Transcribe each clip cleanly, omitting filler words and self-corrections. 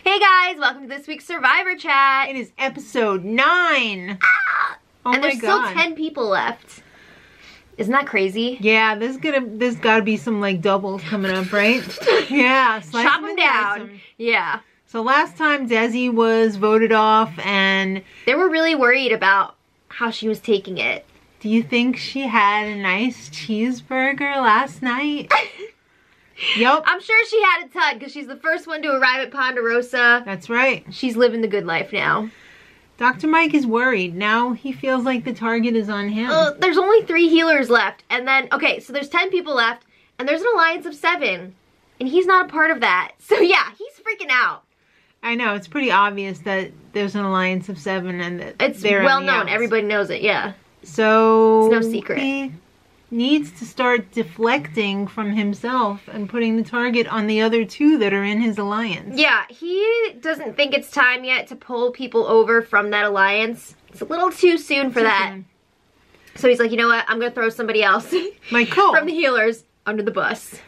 Hey guys, welcome to this week's Survivor Chat. It is episode 9. Ah! Oh and my there's God. still 10 people left. Isn't that crazy? Yeah, there's gotta be some like doubles coming up, right? Yeah, slice Chop them them and down. dice 'em. Yeah. So last time Desi was voted off, and They were really worried about how she was taking it. do you think she had a nice cheeseburger last night? Yep. I'm sure she had a ton because she's the first one to arrive at Ponderosa. That's right. She's living the good life now. Dr. Mike is worried. Now he feels like the target is on him. There's only 3 healers left. And then, okay, so there's 10 people left. And there's an alliance of 7. And he's not a part of that. So yeah, he's freaking out. I know, it's pretty obvious that there's an alliance of 7 and that It's they're well on the known. outs. Everybody knows it, yeah. So It's no secret. he needs to start deflecting from himself and putting the target on the other 2 that are in his alliance. Yeah, he doesn't think it's time yet to pull people over from that alliance. It's a little too soon for that. soon. So he's like, you know what? I'm going to throw somebody else My Cole. from the healers under the bus.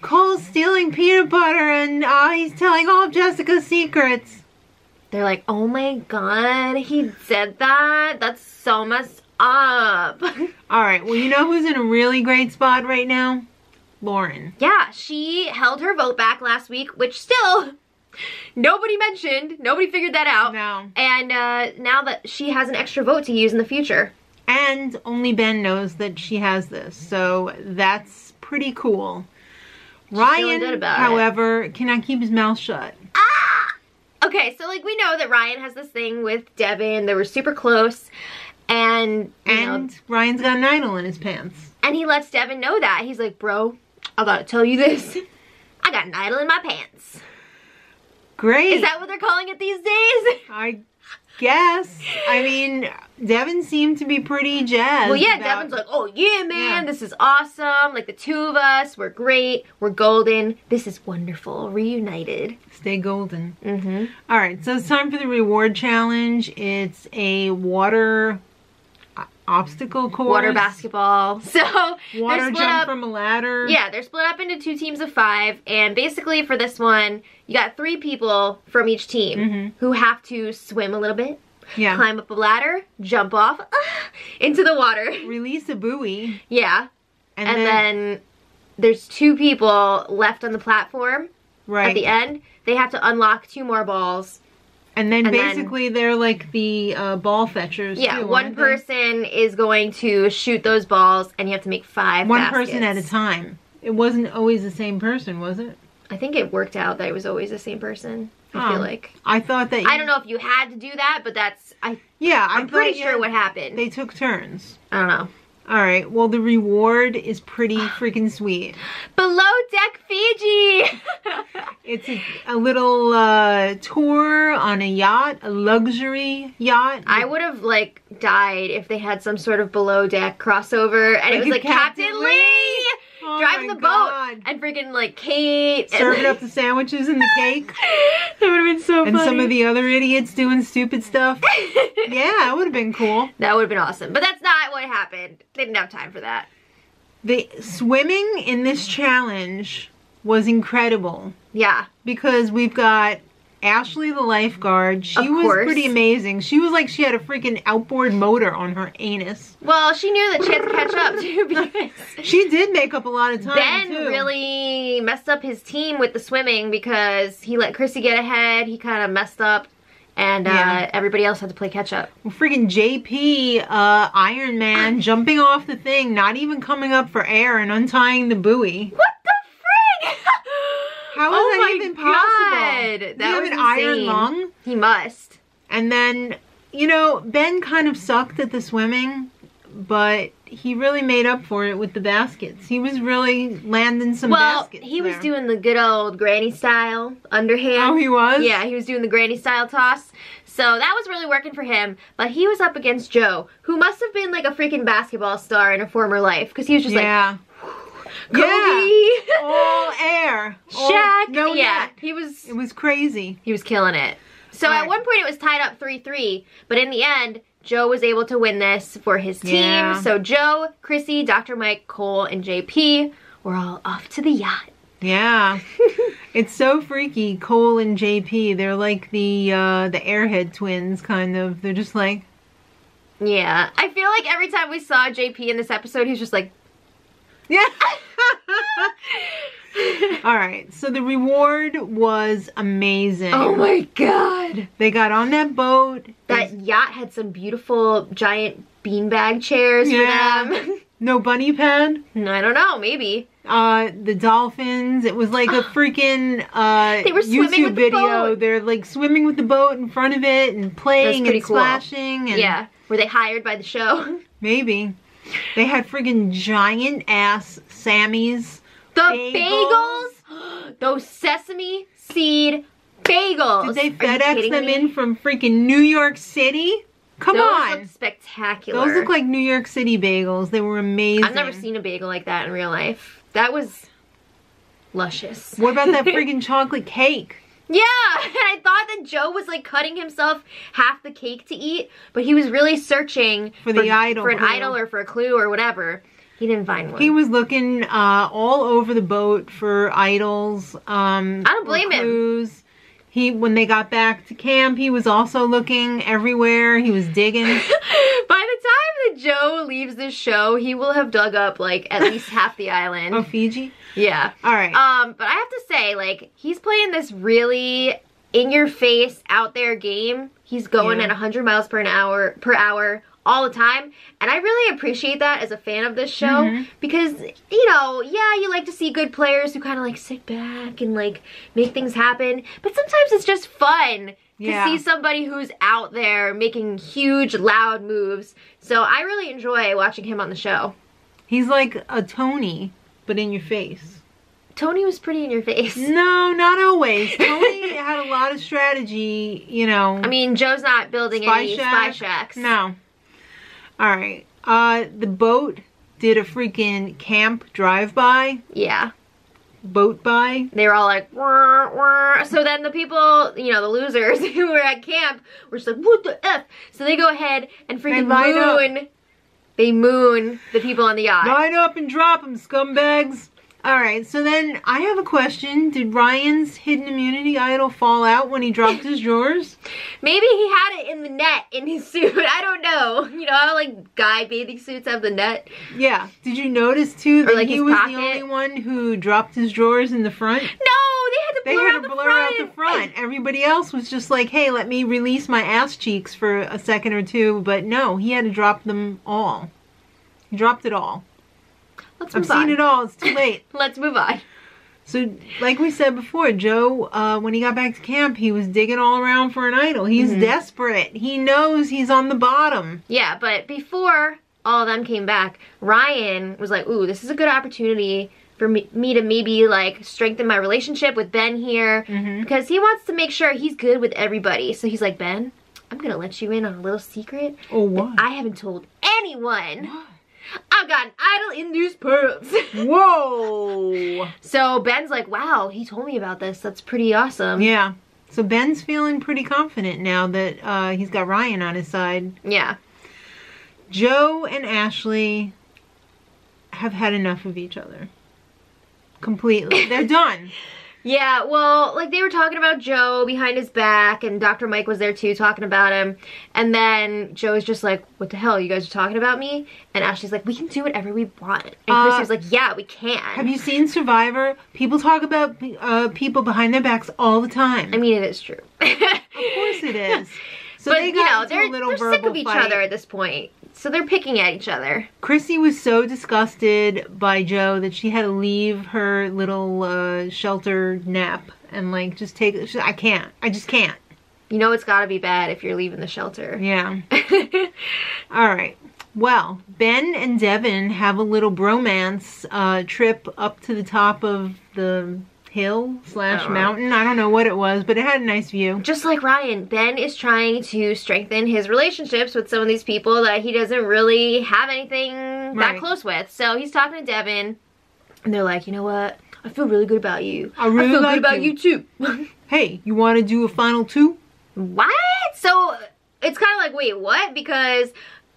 Cole's stealing peanut butter and he's telling all of Jessica's secrets. They're like, oh my God, he said that? That's so messed up. Alright, well, you know who's in a really great spot right now? Lauren. Yeah, she held her vote back last week, which still nobody mentioned. Nobody figured that out. No. And now that she has an extra vote to use in the future. And only Ben knows that she has this, so that's pretty cool. Ryan, feeling good about it. however, cannot keep his mouth shut. Okay, so like we know that Ryan has this thing with Devin. They were super close. And, you know, And Ryan's got an idol in his pants. and he lets Devin know that. He's like, bro, I gotta tell you this. I got an idol in my pants. Great. Is that what they're calling it these days? I guess. I mean, Devin seemed to be pretty jazzed. Well, yeah, about- Devin's like, oh yeah, man, Yeah. this is awesome. Like the 2 of us, we're great. We're golden. This is wonderful. Reunited. Stay golden. Mm-hmm. All right, so it's time for the reward challenge. It's a water obstacle course. Water basketball. So Water they're split jump up. from a ladder. Yeah, they're split up into 2 teams of 5, and basically for this one, you got 3 people from each team who have to swim a little bit, Yeah. climb up a ladder, jump off into the water. Release a buoy. Yeah, And, and then there's 2 people left on the platform right. at the end. They have to unlock 2 more balls. And then and then- basically they're like the ball fetchers. Yeah, too, one aren't they? person is going to shoot those balls, and you have to make 5 One baskets. person at a time. It wasn't always the same person, was it? I think it worked out that it was always the same person. I feel like. I thought that. I don't know if you had to do that, but that's Yeah, I'm pretty sure what happened. They took turns. I don't know. All right. Well, the reward is pretty freaking sweet. Below Deck Fiji. It's a little tour on a yacht, a luxury yacht. I would have like died if they had some sort of below deck crossover, and it was like Captain Lee Oh driving my the God. boat, and freaking like Kate Serving up the sandwiches and the cake. That would have been so And funny. some of the other idiots doing stupid stuff. Yeah, it would have been cool. That would have been awesome, but that's not what happened. They didn't have time for that. The swimming in this challenge was incredible Yeah. because we've got Ashley the lifeguard. She Of was course. pretty amazing. She was like she had a freaking outboard motor on her anus. Well, she knew that she had to catch up too because She did make up a lot of time Ben too. really messed up his team with the swimming because he let Chrissy get ahead. He kind of messed up, and Yeah. everybody else had to play catch up. Well, freaking JP, Iron Man, jumping off the thing, not even coming up for air and untying the buoy. What the frig? How is that even possible? God, Does that he have was an iron insane. lung? He must. And then, you know, Ben kind of sucked at the swimming, but he really made up for it with the baskets. He was really landing some baskets. He was there. doing the good old granny style underhand. Oh, he was? Yeah, he was doing the granny style toss. So that was really working for him. But he was up against Joe, who must have been like a freaking basketball star in a former life. Because he was just yeah. Kobe. Yeah. All air. Shaq. No yeah, net. he was It was crazy. killing it. So Right. at one point it was tied up 3-3, but in the end, Joe was able to win this for his team. Yeah. So Joe, Chrissy, Dr. Mike, Cole, and JP were all off to the yacht. Yeah. It's so freaky. Cole and JP, they're like the Airhead twins, kind of. They're just like... Yeah. I feel like every time we saw JP in this episode, he's just like... Yeah. Alright, so the reward was amazing. Oh my god. They got on that boat. That yacht had some beautiful giant beanbag chairs for them. No bunny pad? I don't know, maybe. The dolphins. It was like a freaking they were swimming YouTube with the video. boat. They're like swimming with the boat in front of it and playing and splashing. And yeah. Were they hired by the show? Maybe. They had friggin' giant ass Sammys. The bagels? Those sesame seed bagels. Did they FedEx them in from freaking New York City? Come on. Those look spectacular. Those look like New York City bagels. They were amazing. I've never seen a bagel like that in real life. That was luscious. What about that friggin' chocolate cake? Yeah, and I thought that Joe was like cutting himself half the cake to eat, but he was really searching for an idol or for a clue or whatever. He didn't find one. He was looking all over the boat for idols. I don't blame him. When they got back to camp, he was also looking everywhere. He was digging. By the time that Joe leaves this show, he will have dug up like at least half the island. Oh, Fiji? Yeah. All right. But I have to say, like, he's playing this really in-your-face, out-there game. He's going at 100 miles per hour all the time, and I really appreciate that as a fan of this show because, you know, yeah, you like to see good players who kind of like sit back and like make things happen, but sometimes it's just fun to see somebody who's out there making huge, loud moves. So I really enjoy watching him on the show. He's like a Tony, but in your face. Tony was pretty in your face. No, not always. Tony had a lot of strategy, you know. I mean, Joe's not building any spy shacks. No. Alright, the boat did a freaking camp drive-by. Yeah. Boat-by. They were all like, wah, wah. So then the people, you know, the losers who were at camp were just like, what the F? So they go ahead and freaking moon the people on the yacht. Line up and drop them, scumbags. Alright, so then I have a question. Did Ryan's hidden immunity idol fall out when he dropped his drawers? Maybe he had it in the net in his suit. I don't know. You know how like guy bathing suits have the net? Yeah. Did you notice too that like he was the only one who dropped his drawers in the front? No, they had to blur out the front. Everybody else was just like, hey, let me release my ass cheeks for a second or two. But no, he had to drop them all. He dropped it all. Let's move on. I've seen it all. It's too late. Let's move on. So, like we said before, Joe, when he got back to camp, he was digging all around for an idol. He's desperate. He knows he's on the bottom. Yeah, but before all of them came back, Ryan was like, ooh, this is a good opportunity for me to maybe, like, strengthen my relationship with Ben here. Because he wants to make sure he's good with everybody. So he's like, Ben, I'm going to let you in on a little secret. Oh, what? I haven't told anyone. What? I've got an idol in these pearls. Whoa. So Ben's like, wow, he told me about this. That's pretty awesome. Yeah. So Ben's feeling pretty confident now that he's got Ryan on his side. Yeah. Joe and Ashley have had enough of each other. Completely. They're done. Yeah, well, like they were talking about Joe behind his back, and Dr. Mike was there too talking about him. And then Joe was just like, what the hell, you guys are talking about me? And Ashley's like, we can do whatever we want. And Chrissy was like, yeah, we can. Have you seen Survivor? People talk about people behind their backs all the time. I mean, it is true. Of course it is. So but, they you know, got they're sick of each other at this point. So they're picking at each other. Chrissy was so disgusted by Joe that she had to leave her little shelter nap and like just take it. I can't. I just can't. You know it's gotta be bad if you're leaving the shelter. Yeah. Alright. Well, Ben and Devin have a little bromance trip up to the top of the hill/mountain. I don't know what it was, but it had a nice view. Just like Ryan, Ben is trying to strengthen his relationships with some of these people that he doesn't really have anything that close with. So he's talking to Devin, and they're like, you know what? I feel really good about you. I feel good about you too. Hey, you want to do a final two? What? So it's kind of like, wait, what? Because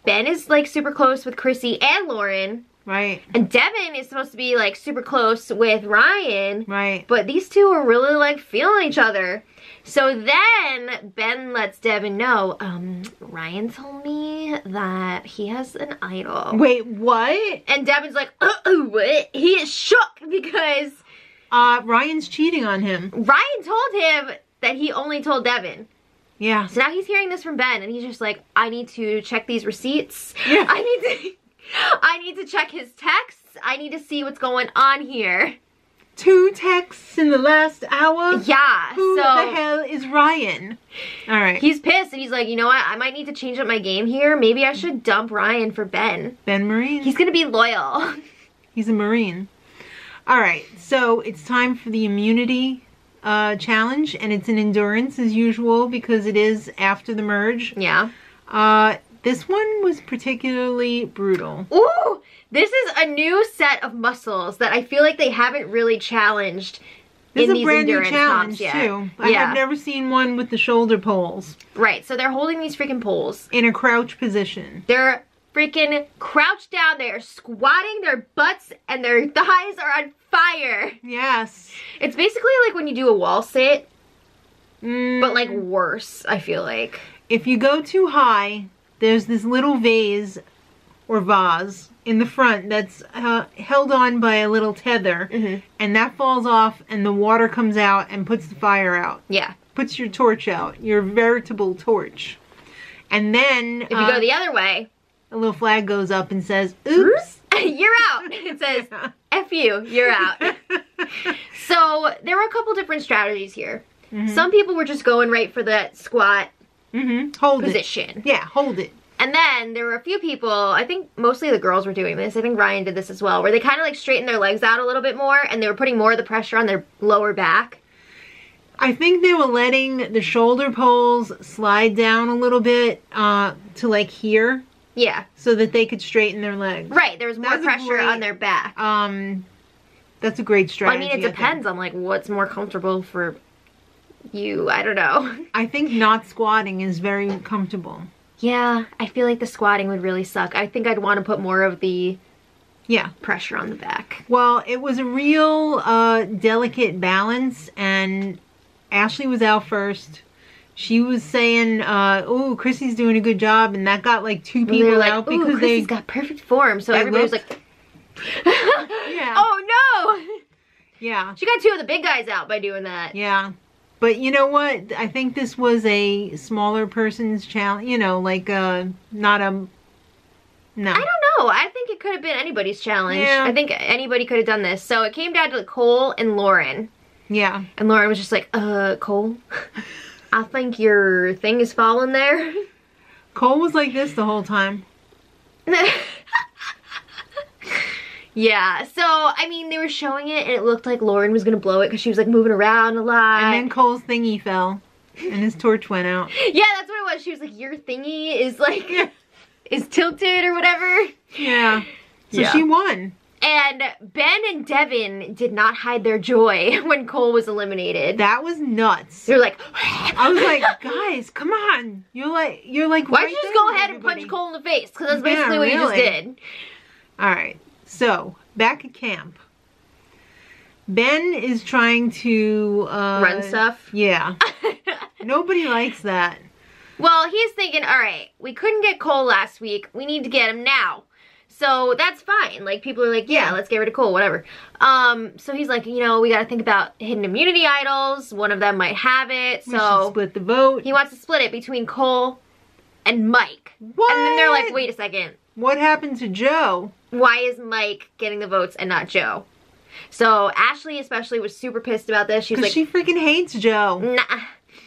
Ben is like super close with Chrissy and Lauren, Right. And Devin is supposed to be like super close with Ryan. Right. But these two are really like feeling each other. So then Ben lets Devin know, Ryan told me that he has an idol. Wait, what? And Devin's like, what? He is shook because Ryan's cheating on him. Ryan told him that he only told Devin. Yeah. So now he's hearing this from Ben and he's just like, I need to check these receipts. Yeah. I need to check his texts. I need to see what's going on here. 2 texts in the last hour? Yeah. Who the hell is Ryan? Alright. He's pissed and he's like, you know what? I might need to change up my game here. Maybe I should dump Ryan for Ben. Ben Marine? He's gonna be loyal. He's a Marine. Alright, so it's time for the immunity challenge, and it's an endurance as usual because it is after the merge. Yeah. This one was particularly brutal. Ooh! This is a new set of muscles that I feel like they haven't really challenged This in is a these brand new endurance challenge, comps yet. too. I have never seen one with the shoulder poles. Right, so they're holding these freaking poles. In a crouch position. They're freaking crouched down. They're squatting. Their butts and their thighs are on fire. Yes. It's basically like when you do a wall sit, but like worse, I feel like. If you go too high, there's this little vase or vase in the front that's held on by a little tether, and that falls off and the water comes out and puts the fire out. Yeah. Puts your torch out, your veritable torch. And then if you go the other way, a little flag goes up and says, oops. You're out. It says, F you, you're out. So there were a couple different strategies here. Some people were just going right for that squat Hold position. It. Yeah, hold it. And then there were a few people, I think mostly the girls were doing this. I think Ryan did this as well, where they kind of like straightened their legs out a little bit more and they were putting more of the pressure on their lower back. I think they were letting the shoulder poles slide down a little bit to like here. Yeah. So that they could straighten their legs. Right, there was more pressure on their back. That's a great strategy. Well, I mean, it depends on like what's more comfortable for you. I don't know. I think not squatting is very comfortable. Yeah, I feel like the squatting would really suck. I think I'd want to put more of the pressure on the back. Well, it was a real delicate balance, and Ashley was out first. She was saying, oh, Chrissy's doing a good job, and that got like 2 people like, out because Chrissy's got perfect form. So everybody was like, yeah. Oh no! Yeah. She got 2 of the big guys out by doing that. Yeah. But you know what? I think this was a smaller person's challenge. You know, like not a... No. I don't know. I think it could have been anybody's challenge. Yeah. I think anybody could have done this. So it came down to Cole and Lauren. Yeah. And Lauren was just like, Cole, I think your thing is falling there. Cole was like this the whole time. Yeah, so, I mean, they were showing it, and it looked like Lauren was going to blow it because she was, like, moving around a lot. And then Cole's thingy fell, and his torch went out. Yeah, that's what it was. She was like, your thingy is, like, is tilted or whatever. Yeah. So she won. And Ben and Devin did not hide their joy when Cole was eliminated. That was nuts. They're like... I was like, guys, come on. You're like why don't you just go ahead and punch Cole in the face? Because that's basically what you just did. Alright. So, back at camp. Ben is trying to... run stuff? Yeah. Nobody likes that. Well, he's thinking, alright, we couldn't get Cole last week. We need to get him now. So, that's fine. Like, people are like, yeah, let's get rid of Cole, whatever. So he's like, you know, we gotta think about hidden immunity idols. One of them might have it. We should split the vote. He wants to split it between Cole and Mike. What? And then they're like, wait a second. What happened to Joe? Why is Mike getting the votes and not Joe? So Ashley especially was super pissed about this. She's like, she freaking hates Joe. Nah.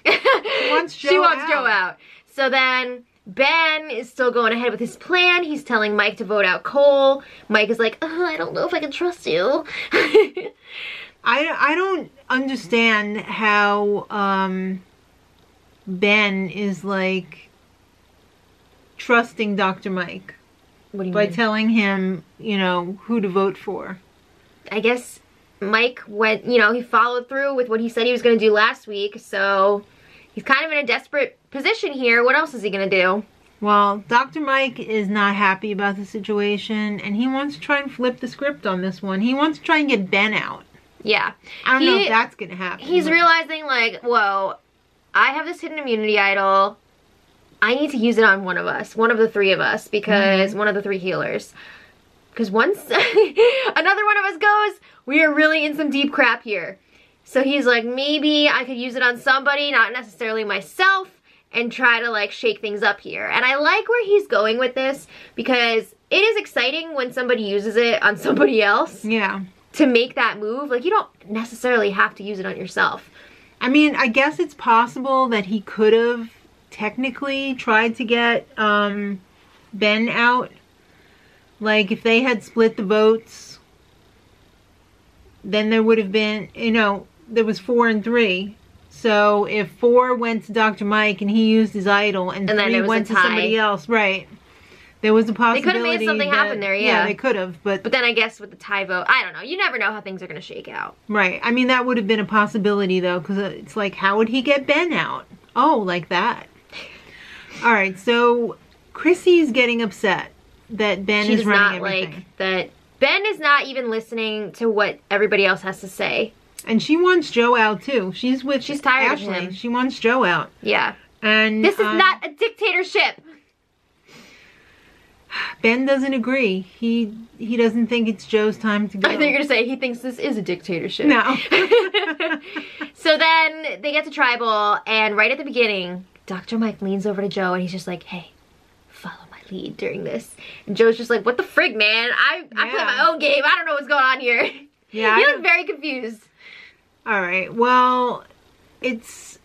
She wants Joe out. So then Ben is still going ahead with his plan. He's telling Mike to vote out Cole. Mike is like, I don't know if I can trust you. I don't understand how Ben is like trusting Dr. Mike. What do you by mean? telling him, you know, who to vote for. I guess Mike went, you know, he followed through with what he said he was going to do last week, so he's kind of in a desperate position here. What else is he going to do? Well, Dr. Mike is not happy about the situation, and he wants to try and flip the script on this one. He wants to try and get Ben out. Yeah. I don't know if that's going to happen. He's realizing, like, whoa, I have this hidden immunity idol. I need to use it on one of us, one of the three of us, because one of the three healers. Because once another one of us goes, we are really in some deep crap here. So he's like, maybe I could use it on somebody, not necessarily myself, and try to like shake things up here. And I like where he's going with this because it is exciting when somebody uses it on somebody else. Yeah. To make that move. Like, you don't necessarily have to use it on yourself. I mean, I guess it's possible that he could have technically tried to get Ben out. Like, if they had split the votes, then there would have been, you know, there was 4 and 3. So if 4 went to Dr. Mike and he used his idol and 3 went to somebody else, right. There was a possibility. They could have made something happen there, yeah. Yeah, they could have, but then I guess with the tie vote, I don't know. You never know how things are going to shake out. Right. I mean, that would have been a possibility, though, because it's like, how would he get Ben out? Oh, like that. All right, so Chrissy's getting upset that Ben is running everything. Like that Ben is not even listening to what everybody else has to say. And she wants Joe out, too. She's tired Ashley. of him. She wants Joe out. Yeah. And this is not a dictatorship. Ben doesn't agree. He doesn't think it's Joe's time to go. I think you're going to say he thinks this is a dictatorship. No. So then they get to tribal, and right at the beginning, Dr. Mike leans over to Joe, and he's just like, hey, follow my lead during this. And Joe's just like, what the frig, man? I play my own game. I don't know what's going on here. Yeah. He looks very confused. All right. Well, it's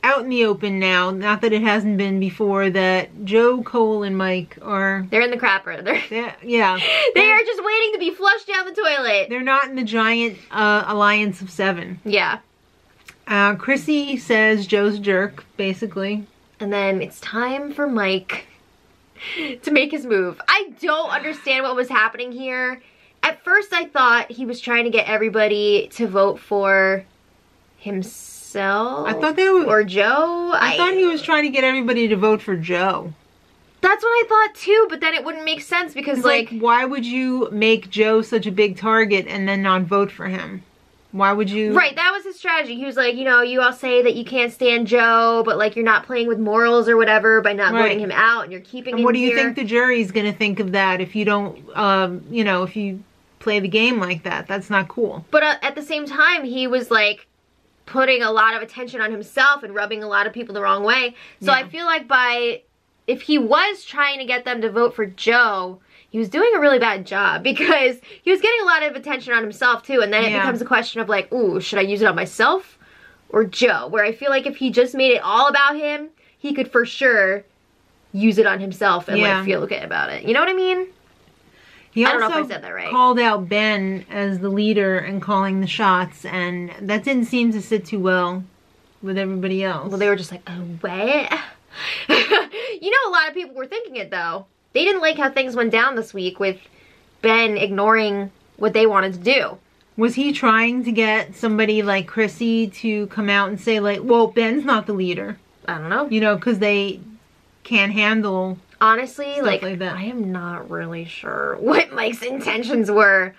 out in the open now. Not that it hasn't been before, that Joe, Cole, and Mike are... They're in the crapper. Yeah. They are just waiting to be flushed down the toilet. They're not in the giant alliance of 7. Yeah. Chrissy says Joe's a jerk, basically. And then it's time for Mike to make his move. I don't understand what was happening here. At first I thought he was trying to get everybody to vote for himself. I thought they were... Or Joe. I thought he was trying to get everybody to vote for Joe. That's what I thought too, but then it wouldn't make sense because like... Why would you make Joe such a big target and then not vote for him? Why would you... Right, that was his strategy. He was like, you know, you all say that you can't stand Joe, but like you're not playing with morals or whatever by not voting him out and you're keeping him here. And what do you think the jury's going to think of that if you don't, you know, if you play the game like that? That's not cool. But at the same time, he was like putting a lot of attention on himself and rubbing a lot of people the wrong way. So I feel like if he was trying to get them to vote for Joe, he was doing a really bad job because he was getting a lot of attention on himself too. And then it becomes a question of like, ooh, should I use it on myself or Joe? Where I feel like if he just made it all about him, he could for sure use it on himself and like feel okay about it. You know what I mean? He I don't know if I said that right. Called out Ben as the leader and calling the shots, and that didn't seem to sit too well with everybody else. Well, they were just like, oh, what? You know, a lot of people were thinking it, though. They didn't like how things went down this week with Ben ignoring what they wanted to do. Was he trying to get somebody like Chrissy to come out and say, like, well, Ben's not the leader? I don't know. You know, because they can't handle... Honestly, like that. I am not really sure what Mike's intentions were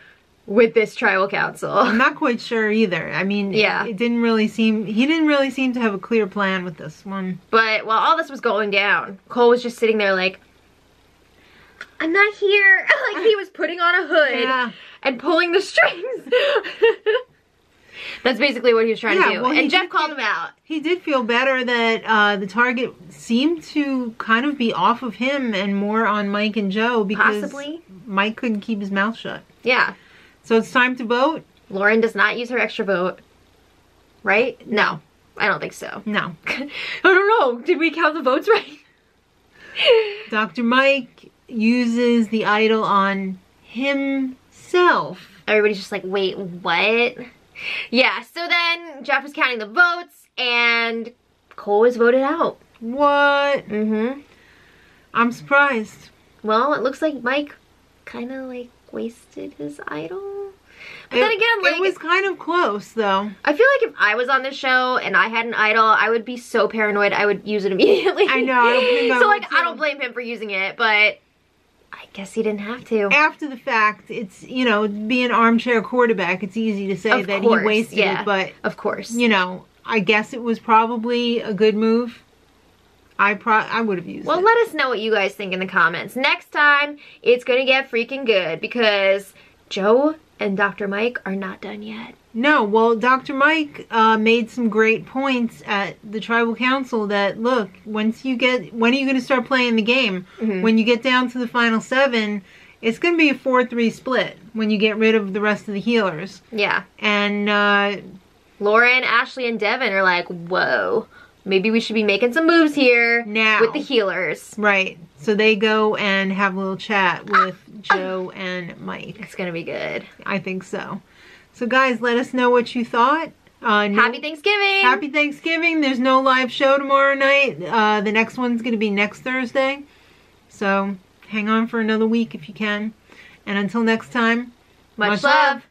with this tribal council. I'm not quite sure either. I mean, it didn't really seem, he didn't really seem to have a clear plan with this one. But while all this was going down, Cole was just sitting there like, I'm not here. Like he was putting on a hood and pulling the strings. That's basically what he was trying to do. Well, and Jeff called him out. He did feel better that the target seemed to kind of be off of him and more on Mike and Joe because Mike couldn't keep his mouth shut. Yeah. So it's time to vote. Lauren does not use her extra vote. Right? No. I don't think so. No. I don't know. Did we count the votes right? Dr. Mike uses the idol on himself. Everybody's just like, wait, what? Yeah, so then Jeff was counting the votes, and Cole was voted out. What? Mm-hmm. I'm surprised. Well, it looks like Mike kind of, like, wasted his idol. But then again, like, it was kind of close, though. I feel like if I was on this show and I had an idol, I would be so paranoid I would use it immediately. I know. I don't think I so, would like, too. I don't blame him for using it, but I guess he didn't have to. After the fact, it's, you know, being an armchair quarterback, it's easy to say that he wasted it, but... Of course. You know, I guess it was probably a good move. I would have used it. Well, let us know what you guys think in the comments. Next time, it's gonna get freaking good because Joe and Dr. Mike are not done yet. No, well, Dr. Mike made some great points at the tribal council that, look, when are you going to start playing the game? When you get down to the final 7, it's going to be a 4-3 split when you get rid of the rest of the healers. Yeah. And Lauren, Ashley, and Devin are like, whoa, maybe we should be making some moves here now with the healers. Right. So they go and have a little chat with Joe and Mike. It's going to be good. I think so. So guys, let us know what you thought. Happy Thanksgiving! Happy Thanksgiving. There's no live show tomorrow night. The next one's going to be next Thursday. So hang on for another week if you can. And until next time, Much love.